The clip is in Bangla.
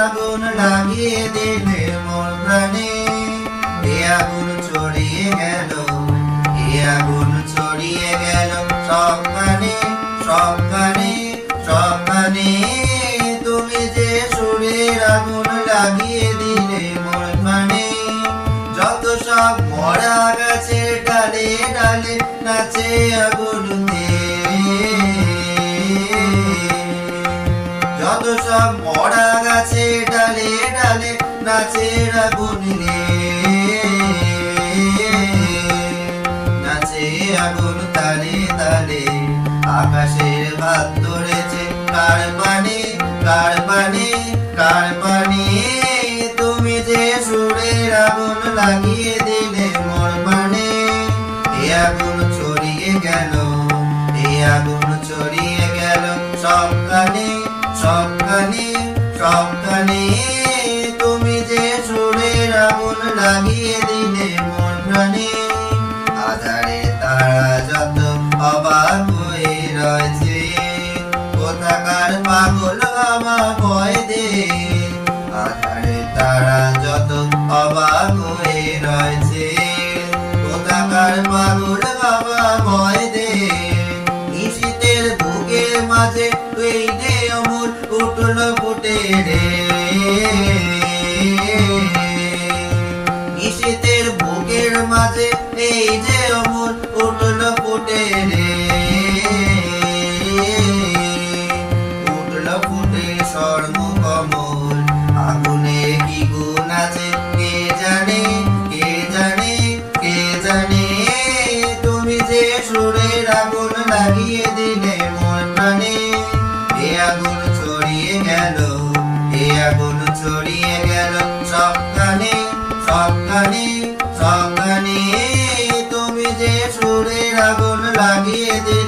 আগুন লাগিয়ে দিলে মোর প্রাণে। এ আগুন ছড়িয়ে গেল, এ আগুন ছড়িয়ে গেল সবখানে সবখানে সবখানে। তুমি যে সুরের আগুন লাগিয়ে দিলে মোর প্রাণে। যত সব মরা গাছে ডালে ডালে নাচে আগুনতে, যত সব মরা গাছে ডালে ডালে নাচে আগুন রে, নাচে আগুন তালে তালে। আকাশের ভাত ধরেছে কার পানে কার পানে কার পানে। তুমি যে সুরের আগুন লাগিয়ে দিলে মোর পানে। এ আগুন ছড়িয়ে গেল, এ আগুন ছড়িয়ে গেল সবখানে সবখানে সবখানে। তুমি যে সুরের আগুন লাগিয়ে দিলে মোর প্রাণে। আধারে তারা যত অবাক হয়ে রয়েছে, কোথাকার পাগল বাবা ভয় দে। আধারে তারা যত অবাক হয়ে রয়েছে, কোথাকার পাগল বাবা ভয় দে। নিশীথের বুকের মাঝে এই যে অমর উঠল ফুটে রে, নিশীথের বুকের মাঝে এই যে অমর উঠল ফুটে রে। উঠল ফুটে স্বর্ণকমল, আগুনে কি গুণ আছে কে জানে কে জানে কে জানে। তুমি যে সুরের আগুন লাগিয়ে দিলে মোর প্রাণে। এ আগুন ছড়িয়ে গেল, এ আগুন ছড়িয়ে গেল সবখানে সবখানে সবখানে। তুমি যে সুরের আগুন লাগিয়ে দিলে